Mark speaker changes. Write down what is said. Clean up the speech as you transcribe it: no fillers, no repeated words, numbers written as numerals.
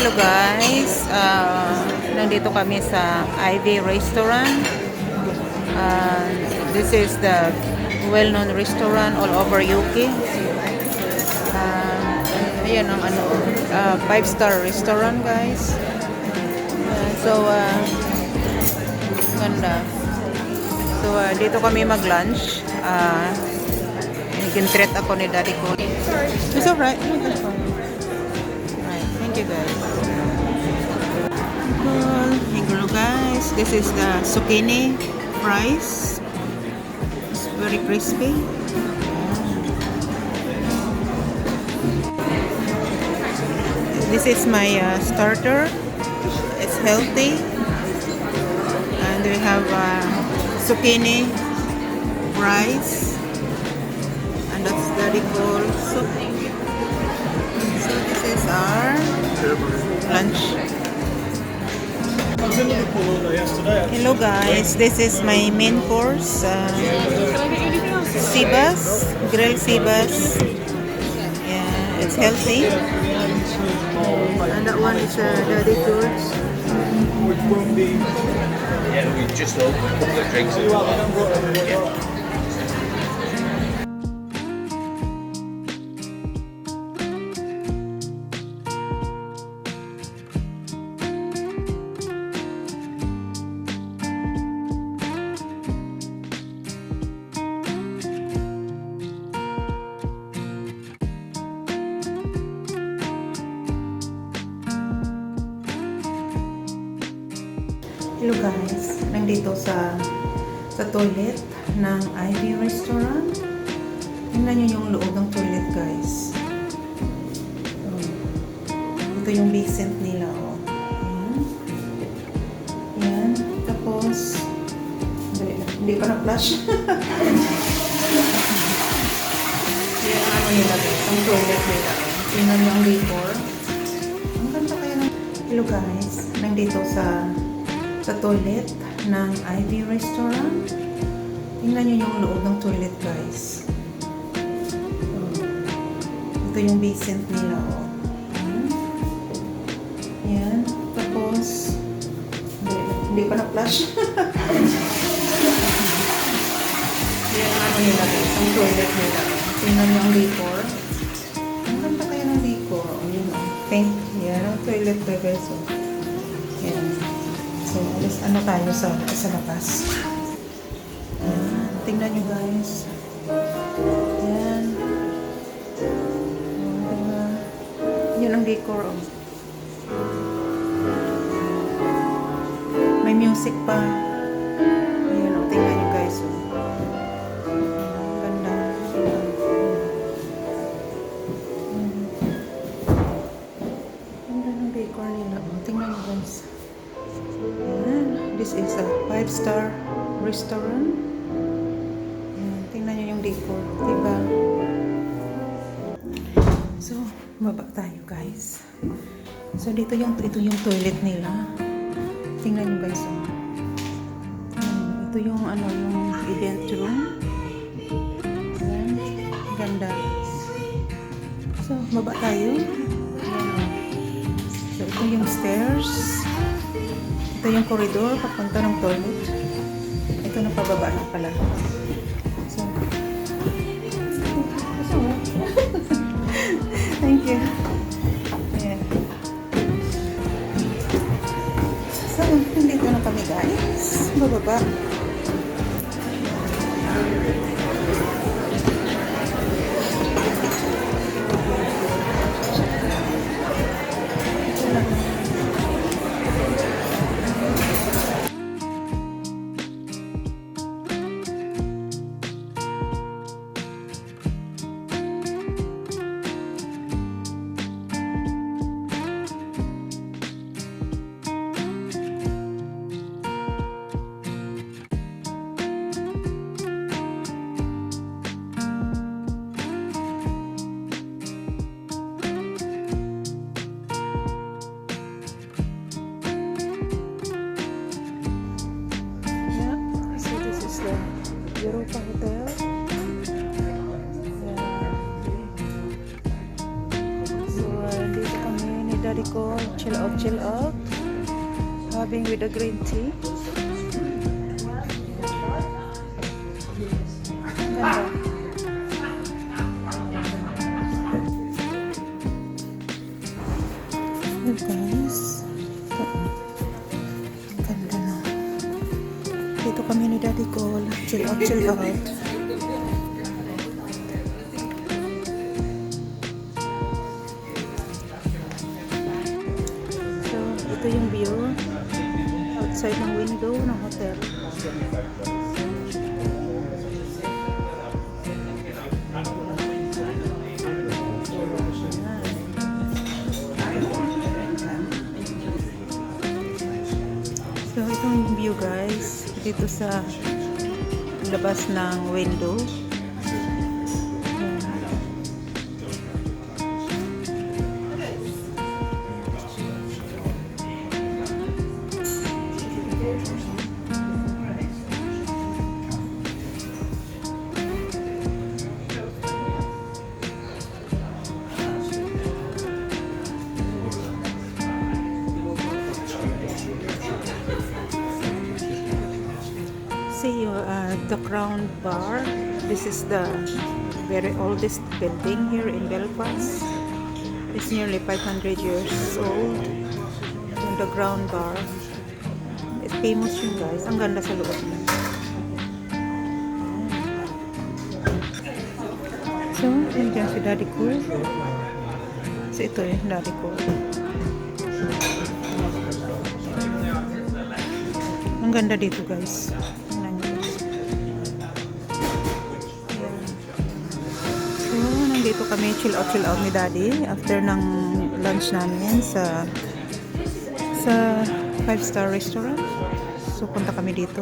Speaker 1: Hello guys, nandito kami sa Ivy Restaurant. This is the well-known restaurant all over UK. Ayan ang ano, 5-star restaurant guys. Ganda. So, dito kami mag-lunch. Nag-treat ako ni daddy ko. It's alright. Alright, thank you guys. Hello guys, this is the zucchini fries. It's very crispy. This is my starter. It's healthy. And we have zucchini fries. And that's daddy cool soup. So this is our lunch. Hello guys, this is my main course. Sibas, grilled sibas. Yeah, it's healthy. And that one is daddy George.
Speaker 2: Yeah, we just opened a couple of drinks. Yeah.
Speaker 1: Hello guys, nandito sa toilet ng Ivy Restaurant. Tingnan nyo yung loob ng toilet guys. Ito yung basement nila. Oh. Yan. Tapos, hindi pa na-flush. Yan ano nila guys, ang toilet nila. Tingnan nyo ang decor. Ang ganda kaya ng... Hello guys, nandito sa toilet ng Ivy Restaurant. Tingnan nyo yung loob ng toilet guys. Ito yung basement nila. Oh. Yan. Tapos hindi pa na-flush. Yan ano nila guys, ang toilet nila. Tingnan nyo ang decor. Ang ganda kaya ng decor. Oh, yun oh. Pink. Yan ang toilet guys. Oh. Yan. So, alis ano tayo sa labas. Ayan. Tingnan nyo guys. Ayan. Diba? Yan ang decor. Oh. May music pa. Ayan. Oh. Tingnan nyo guys. Oh. Ganda. Ganda ng decor nila. Oh. Tingnan nyo guys. This is a 5-star restaurant. Ayan, tingnan nyo yung decor, diba? So, baba tayo guys. So, ito yung toilet nila. Tingnan nyo guys. Oh. Ito yung ano, yung event room. Ayan, ganda. So, baba tayo. Ayan. So, ito yung stairs. Ito yung corridor papunta ng toilet. Ito na pababa na pala. So, thank you. Yeah. So, nandito na kami guys. Bababa. daddy ko. Chill out, chill out. Having with a green tea. Ganda. Hey guys. Ganda na. Dito kami ni daddy ko. Chill out, chill out. So, ito yung view outside ng window ng hotel. So, ito yung view guys. Dito sa labas ng window. See the Crown Bar. This is the very oldest building here in Belfast. It's nearly 500 years old. And the Crown Bar. It's famous yun guys. Ang ganda sa loob niya. So, nandiyan si daddy ko. So, ito yung daddy ko. Ang ganda dito guys. Dito kami chill out ni daddy after ng lunch namin sa 5-star restaurant. So punta kami dito.